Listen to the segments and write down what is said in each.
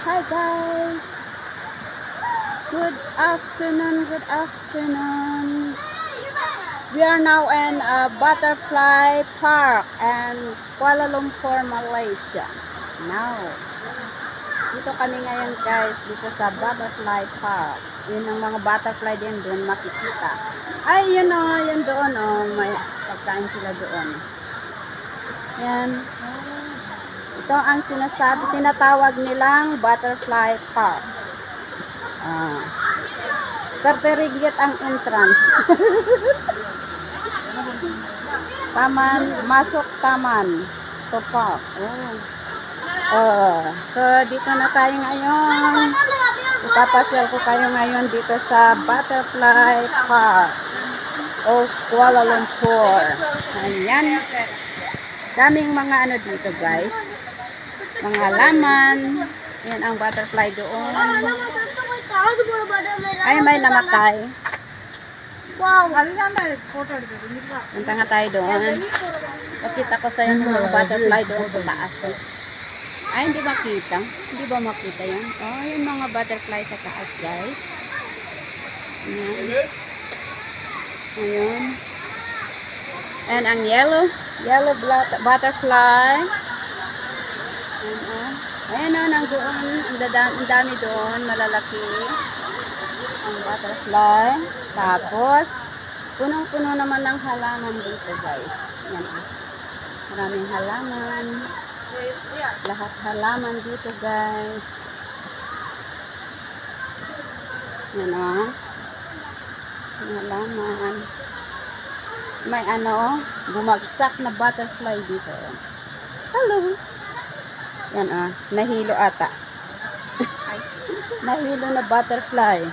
Hi guys! Good afternoon, good afternoon. We are now in Butterfly Park and Kuala Lumpur, Malaysia. Now, dito kami ngayon guys, dito sa Butterfly Park. Yun ang mga butterfly din doon makikita. Ay, yun o, yun doon o, may pagkain sila doon. Yan. Ito ang sinasabi, tinatawag nilang Butterfly Park. 30 ringgit ang entrance. Taman, masok taman to park. So dito na tayo ngayon. Ipapasyal ko kayo ngayon dito sa Butterfly Park of Kuala Lumpur. Ayan. Daming mga ano dito guys. Mga halaman. Yan ang butterfly doon. Ay, may namatay. Wow. Punta nga tayo doon. Pakita ko sa iyo ng mga butterfly doon sa taas. Ay, hindi makita. Hindi ba makita yan? Oh, yung mga butterfly sa taas, guys. Ayan. Ayan. And ang yellow butterfly. Ayan o, nandoon. Ang dami doon, malalaki. Ang butterfly. Tapos, punong-puno naman ng halaman dito, guys. Yan o. Maraming halaman. Lahat halaman dito, guys. Yan o. Halaman. May ano, bumagsak na butterfly dito. Hello! Yan nahilo ata. Nahilo na butterfly.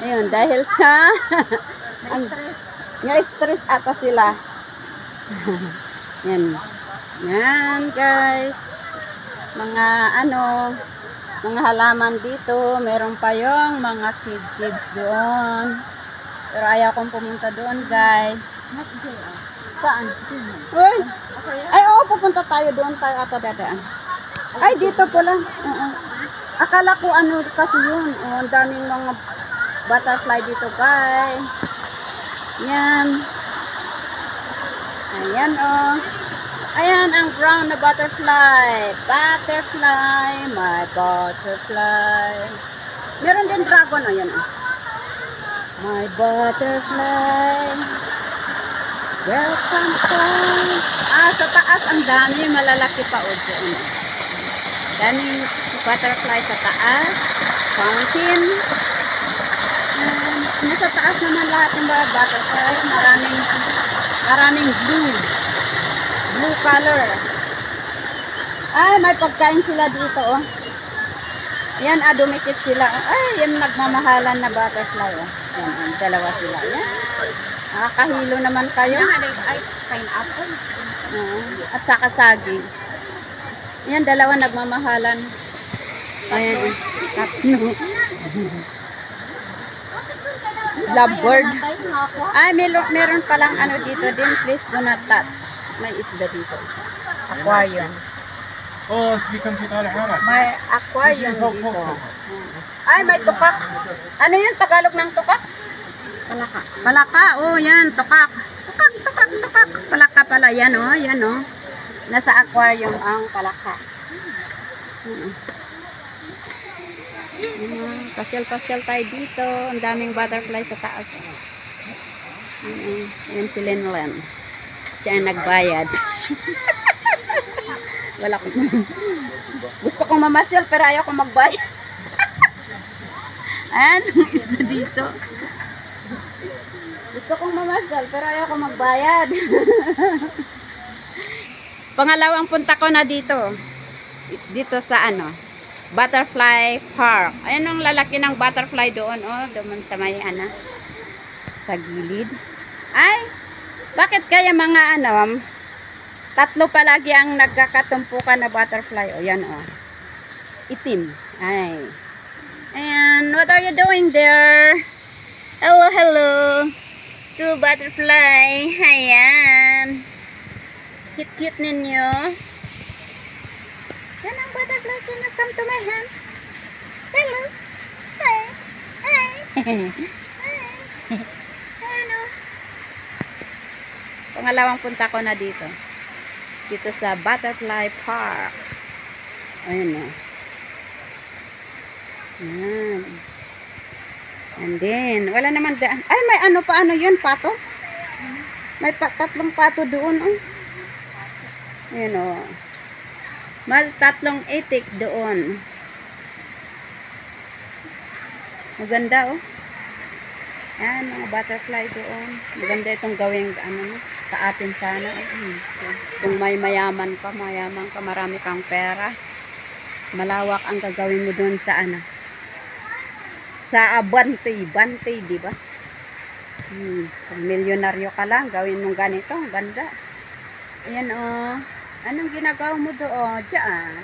Ayun, dahil sa na-stress ata sila. Yan. Yan guys. Mga mga halaman dito. Meron pa yung mga kids doon. Pero ayaw kong pumunta doon guys. Saan? Uy! Ay, oo, pupunta tayo doon. Tayo ata dadaan. Ay, dito pala. Akala ko ano kasi yun. Ang daming mga butterfly dito, guys. Yan. Ayan, Ayan, ang brown na butterfly. Butterfly, my butterfly. Meron din dragon, yan, My butterfly. Welcome home. Sa taas, ang dami. Malalaki pa, doon. Daming butterfly sa taas, fountain. Nasa taas naman lahat ng mga butterfly. Maraming blue color. Ay, may pagkain sila dito, Yan, dumikit sila. Ay, yan nagmamahalan na butterfly, Yan, dalawa sila. Yan. Nakakahilo naman kayo. Ay, pineapple. At saka saging. Yan, dalawa nagmamahalan. Ayan, tatlo. Lovebird. Ay, meron palang ano dito din. Please do not touch. May isda dito. Aquarium. May aquarium dito. Ay, may tukak. Ano yun? Tagalog ng tukak? Palaka. Palaka. Oh, yan. Tukak. Tukak. Palaka pala. Yan, Yan, Nasa aquarium ang palaka. Pasyal-pasyal tayo dito. Ang daming butterfly sa taas. Yan si Linlen. Siya ang nagbayad. Wala ko. Gusto kong mamasyal pero ayaw kong magbayad. Ayan, isda dito. Gusto kong mamasyal pero ayaw kong magbayad. Pangalawang punta ko na dito. Dito sa Butterfly Park. Ayan ang lalaki ng butterfly doon, doon sa may sa gilid. Ay, bakit kaya mga tatlo palagi ang nagkakatumpukan na butterfly? Yan, itim. Ay. Ayan, what are you doing there? Hello. Two butterfly. Ayan. Cute ninyo. Yan ang butterfly. Can you come to my hand? Ano? Pangalawang punta ko na dito. Dito sa Butterfly Park. Ayun o. Yan. And then, wala naman daan. Ay, may ano pa, ano yun, pato? May tatlong pato doon, oh. Ayan, oh. Tatlong itik doon. Maganda, oh. Ayan, mga butterfly doon. Maganda itong gawing, ano, sa atin sana. Kung may mayaman ka, marami kang pera. Malawak ang gagawin mo doon sa, ano, sa Bantay, di ba? Kung milyonaryo ka lang, gawin mong ganito, ganda. Ayan, oh. Anong ginagawa mo doon? Diyan.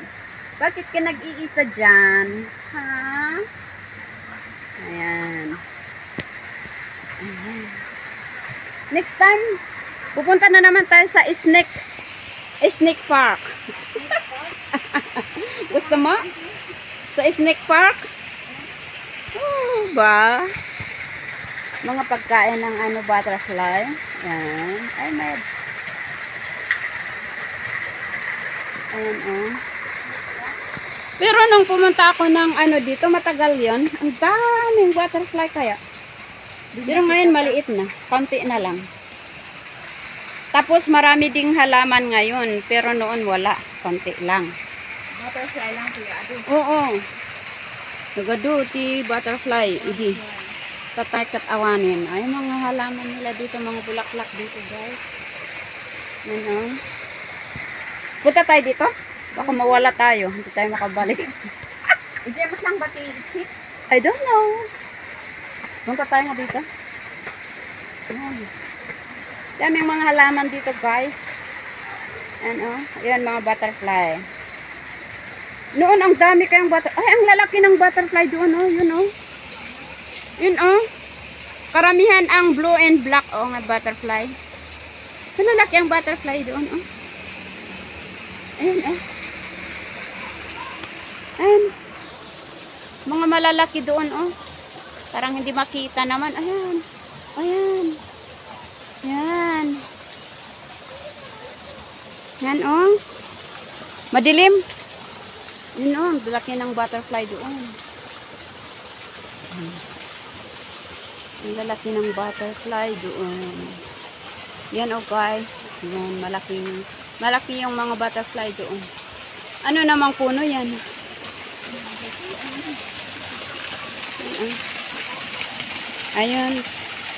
Bakit ka nag-iisa dyan? Ha? Ayan. Ayan. Next time, pupunta na naman tayo sa Snake Park. Gusto mo? Sa Snake Park? Oh, ba? Mga pagkain ng ano, butterfly. Ayan. Ay, may... Ayan, oh. Pero nung pumunta ako ng ano dito, matagal yon, ang daming butterfly kaya. Pero ngayon maliit na. Konti na lang. Tapos marami ding halaman ngayon. Pero noon wala. Konti lang. Butterfly lang kuya. Oo. Nagaduti, butterfly. Idi. Tatay katawanin. Ay, mga halaman nila dito. Mga bulaklak dito, guys. Ano? Punta tayo dito. Baka mawala tayo. Hindi tayo makabalik. Ijemas lang ba ti-sit? I don't know. Punta tayo nga dito. Daming mga halaman dito, guys. Ano? Ayan, mga butterfly. Noon, ang dami kayong butterfly. Ay, ang lalaki ng butterfly doon, oh. Yun, oh. Yun, oh. Karamihan ang blue and black, oh, nga butterfly. Ang lalaki ang butterfly doon, oh. Ayan, oh. Ayan. Mga malalaki doon, oh. Parang hindi makita naman. Ayan. Ayan. Ayan. Ayan, oh. Madilim. Yun, oh. Laki ng butterfly doon. Ang lalaki ng butterfly doon. Yan, oh, guys. Yan, malaki yung mga butterfly doon. Ano namang puno yan? Ayun,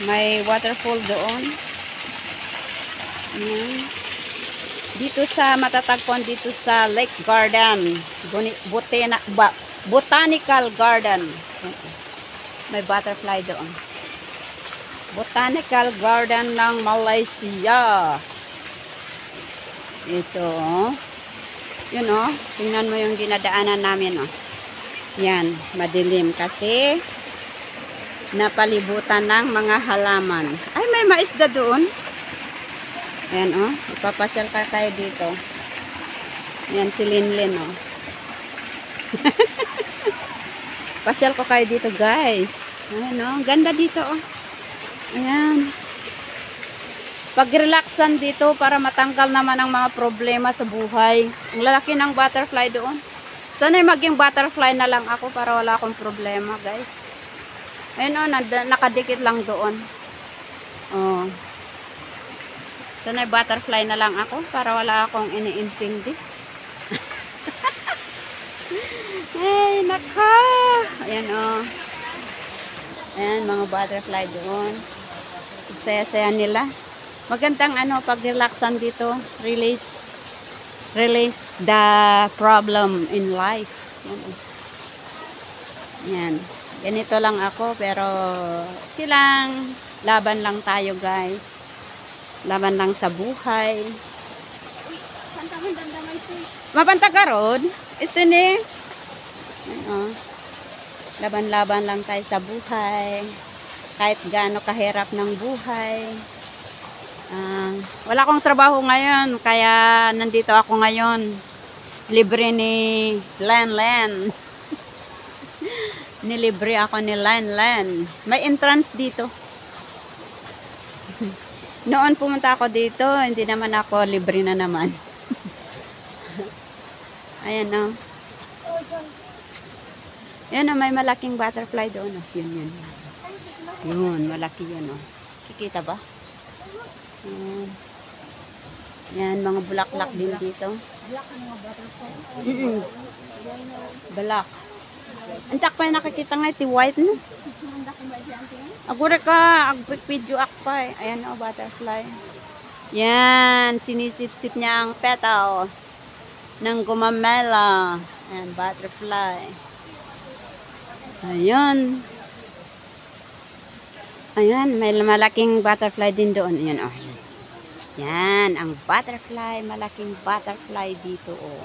may waterfall doon. Ayan. Dito sa matatagpuan dito sa Lake Garden, Botanical Garden. May butterfly doon. Botanical Garden ng Malaysia. Ito, oh. Yun, oh. Tingnan mo yung dinadaanan namin, oh. Yan, madilim kasi napalibutan ng mga halaman. Ay, may maisda doon. Ayan, oh. Ipapasyal ka tayo dito. Ayan, si Linlin, oh. Pasyal ko kayo dito, guys. Ayan, oh. Ganda dito, oh. Ayan. Pag-relaxan dito para matanggal naman ang mga problema sa buhay. Ang lalaki ng butterfly doon. Sana'y maging butterfly na lang ako para wala akong problema, guys. Ayun, oh, nakadikit lang doon. Oh. Sana'y butterfly na lang ako para wala akong iniintindi. Ay, naka! Ayan, oh. Ayan, mga butterfly doon. Saya-saya nila. Magandang ano, pag-relaxan dito. Release the problem in life. Yan. Yan. Ganito lang ako, pero okay lang. Laban lang tayo, guys. Laban lang sa buhay. Mapanta ka ron? Ito ni. Ano? Laban-laban lang tayo sa buhay. Kahit gaano kahirap ng buhay. Wala akong trabaho ngayon, kaya nandito ako ngayon. Libre ni Len. Nilibre ako ni Len. May entrance dito. Noon pumunta ako dito, hindi naman ako, libre na naman. Ayan o. Yan o, may malaking butterfly doon. Yun. Yun, malaki yun o. Kikita ba? Yan, mga bulaklak din dito. Black ang mga butterfly. Black. Antak pa yung nakikita nga, iti white no? Handa ko ba dyan? Agure ka, video akpa eh. Ayan o, butterfly. Yan, sinisip-sip niya ang petals ng gumamela. Ayan, butterfly. Ayan. Ayan, may malaking butterfly din doon. Ayan o. Yan, ang butterfly, malaking butterfly dito o.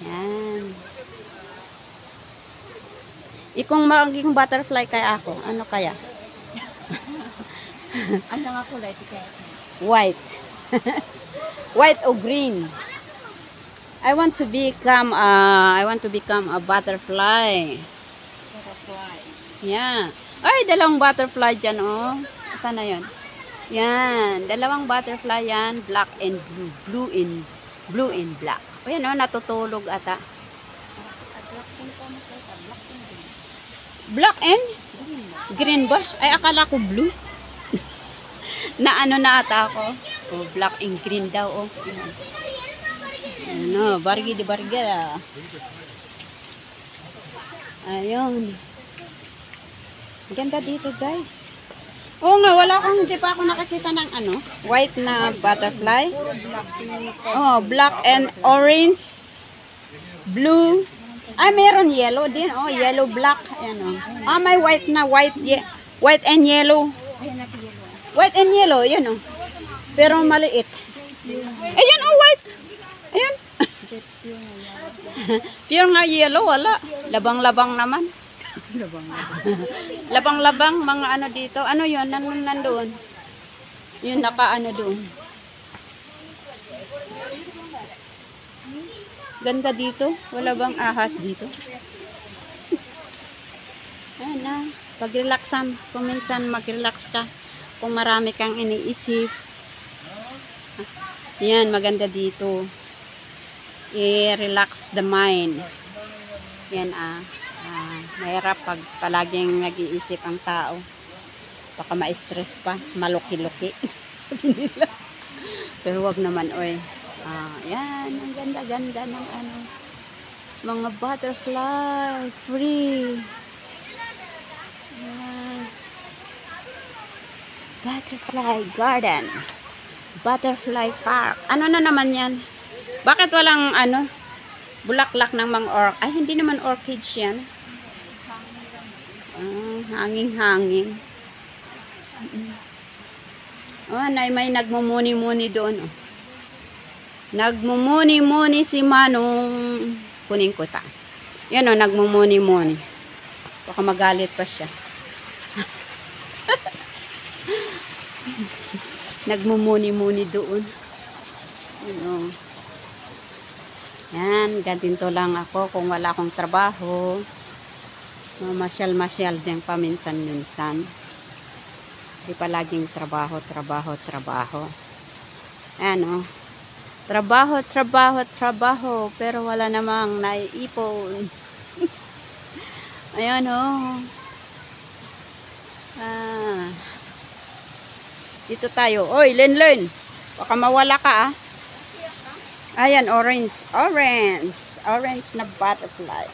Yan. Kung magiging butterfly kaya ako, ano kaya? Ano nga kulay? White. White or green. I want to become a butterfly. Butterfly. Yeah. Ay, dalawang butterfly dyan, oh. Saan na yun? Yan. Dalawang butterfly yan. Black and blue. Blue and black. O yan, oh. Natutulog ata. Black and green ba? Ay, akala ko blue. Na ano na ata ako. Oh, black and green daw, oh. Ano, bargi di barga. Ayun. Ganda dito, guys. Oo nga, hindi pa ako nakakita ng ano, white na butterfly. Oh, black and orange. Blue. Ay, meron yellow din. Oh, yellow, black. Ayan, oh. Ah, may white na, white and yellow. White and yellow, yun, oh. Pero maliit. Ayan, oh, white. Ayan. Pure nga yellow, wala. Labang-labang naman. Labang-labang, mga ano dito. Ano yun? Nandoon. Yun, naka-ano doon. Ganda dito. Wala bang ahas dito? Ayan na. Pag-relaxan. Kung minsan mag-relax ka. Kung marami kang iniisip. Yan, maganda dito. I-relax the mind. Yan mahirap pag palaging nag-iisip ang tao. Baka ma-stress pa. Maluki-luki. Pero wag naman, oy. Yan, ang ganda-ganda ng ano, mga butterfly, free. Butterfly garden, butterfly park. Ano na naman yan? Bakit walang ano, bulaklak ng mga ay hindi naman orchids yan. Hanging-hanging. May nagmumuni-muni doon, oh. Nagmumuni-muni si Manong. Kunin ko ta. Yan o, nagmumuni-muni. Baka magalit pa siya. Nagmumuni-muni doon. Ano. Yan, ganito lang ako kung wala akong trabaho. Masyal-masyal din paminsan-minsan. Di palaging trabaho. Ano. Trabaho, pero wala namang naiipon. Ayan, oh. Dito tayo. Oy, Len. Baka mawala ka, ah. Ayan, orange na butterfly.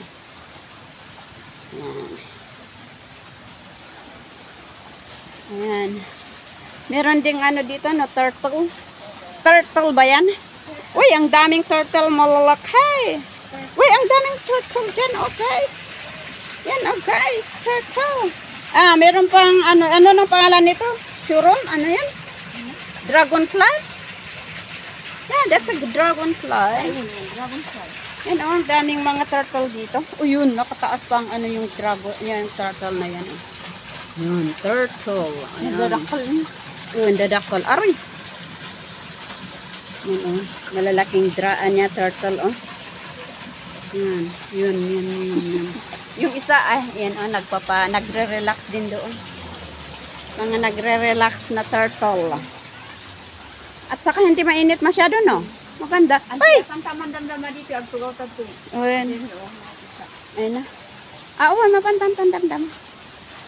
Ayan. Meron ding ano dito, no, turtle. Turtle ba yan? Uy, ang daming turtle malalaki. Uy, ang daming turtle dyan, okay. Yan, okay, turtle. Meron pang, ano nang pangalan nito? Churon? Ano yan? Dragonfly? Yeah, that's a dragonfly. Yan, ang daming mga turtle dito. Uy, yun, nakataas pang ano yung dragon, yan, turtle na yan. Yun, turtle. Dadakal niya. Yun, dadakal. Aray. Yun, oh. Malalaking niya, turtle, oh. Yan. Yun. Yung isa, ay, yan o, nagre-relax din doon. Mga nagre-relax na turtle. At saka hindi mainit masyado, no? Maganda. Ay! Ang tamandam-dama dito, ang tugaw-tagto. Ayan. Ayun na. Awan, mapantam-tam-dam.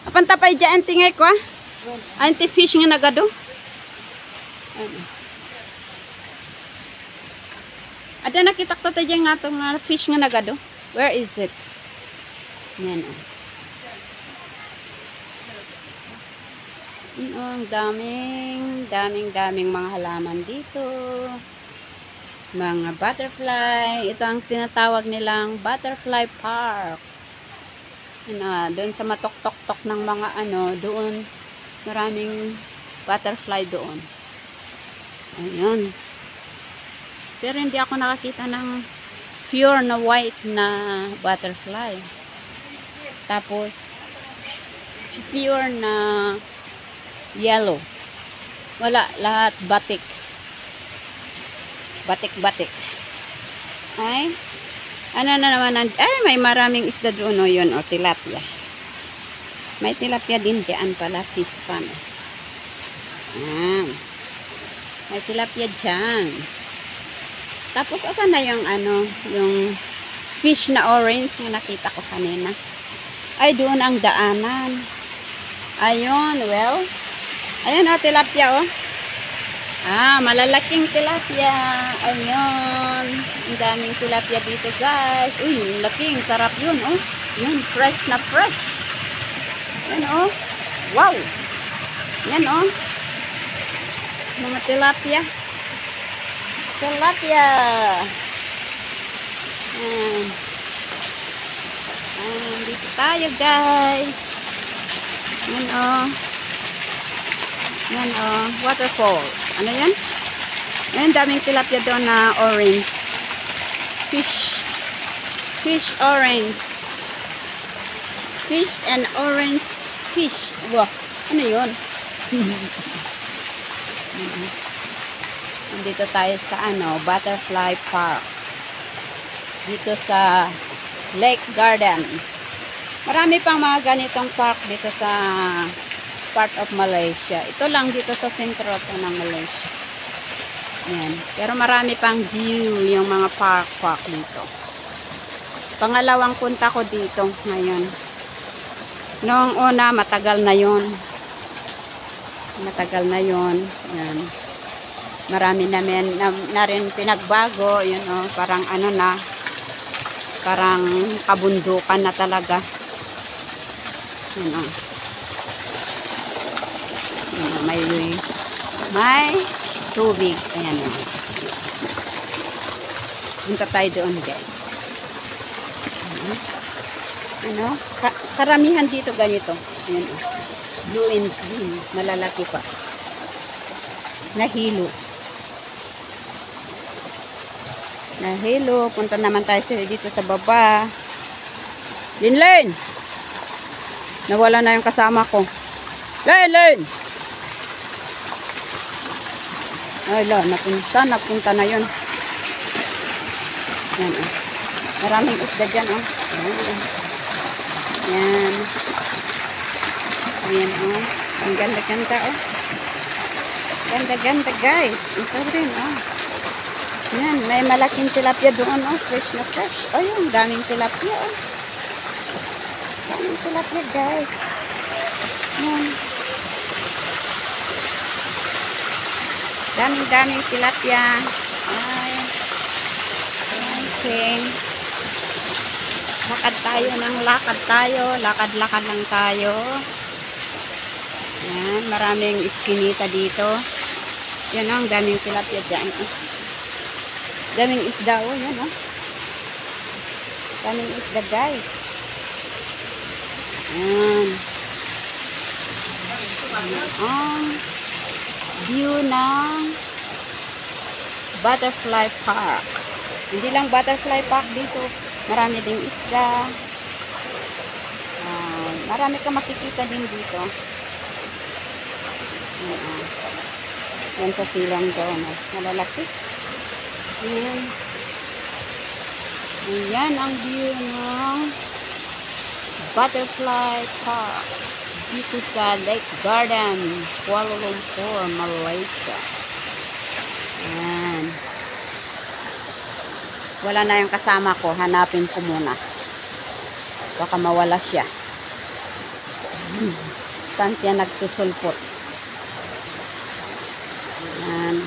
Mapantapay dyan, tingay ko, ah. Ay, fish nga nagado. Ayun. Ada nakita ko tayo nga itong fish nga nagado. Where is it? Yan, oh. Ang daming mga halaman dito. Mga butterfly. Ito ang tinatawag nilang butterfly park. Doon sa matok-tok-tok ng mga doon. Maraming butterfly doon. Ayun. Pero hindi ako nakakita ng pure na white na butterfly. Tapos, pure na yellow. Wala, lahat batik. Batik-batik. Ay, ano na naman, ay, may maraming isda doon, yun, tilapia. May tilapia din dyan pala, fish pan. May tilapia dyan. Tapos, asan na yung, yung fish na orange na nakita ko kanina? Ay, doon ang daanan. Ayun, well, ayun, tilapia, malalaking tilapia. Ayun, ang daming tilapia dito, guys. Uy, yung laking, sarap yun, Yun, fresh na fresh. Yan, wow. Yan, mga tilapia. Tilapia. Dito tayo, guys. Yan, yan, waterfall. Ano yan? Yan, daming tilapia doon na orange. Fish orange. Fish and orange fish. Wow, ano yun? Dito tayo sa Butterfly Park. Dito sa Lake Garden. Marami pang mga ganitong park dito sa part of Malaysia. Ito lang dito sa sentro ng Malaysia. Yan. Pero marami pang view yung mga park dito. Pangalawang punta ko dito ngayon. Noong una, matagal na yun. Yan. Marami namin na rin pinagbago. Yun, parang parang kabundukan na talaga. Yan, may tubig. Ayan, punta tayo doon, guys. Karamihan dito ganito. Ayan, blue and green, malalaki pa. Nahilo. Punta naman tayo dito sa baba. Linlen! Nawala na yung kasama ko. Linlen! Ay, napunta na yun. Yan, maraming isda dyan, Yan. Ayan, ang ganda-ganda, Ganda-ganda, guys. Ito rin, Yan, may malaking tilapia doon, fresh na fresh. Ayun, daming tilapia, Daming tilapia, guys. Yan. Daming tilapia. Ay. Okay. Lakad-lakad lang tayo. Yan, maraming iskinita dito. Yan, ang daming tilapia dyan. Daming isda, yan, Daming isda, guys. Yan. View ng Butterfly Park. Hindi lang Butterfly Park dito. Marami ding isda. Marami kang makikita din dito. Yan sa silang doon. Malalaki. Ayan ang view ng Butterfly Park dito sa Lake Garden, Kuala Lumpur, Malaysia. Ayan. Wala na yung kasama ko. Hanapin ko muna. Baka mawala siya. Saan siya nagsusulpot? Ayan.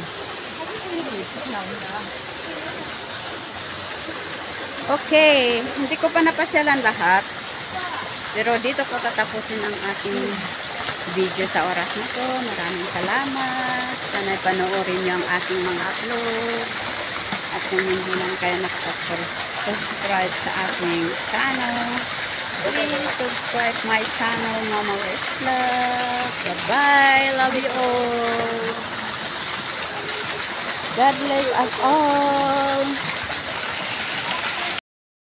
Okay. Hindi ko pa napasyalan lahat. Pero dito ko tatapusin ang ating video sa oras na to. Maraming salamat. Sana'y panoorin niyo ang ating mga upload. At kung hindi lang kayo nakasubscribe sa ating channel, please subscribe my channel, Mama Rich Vlog. Bye-bye. Love you all. God bless us all.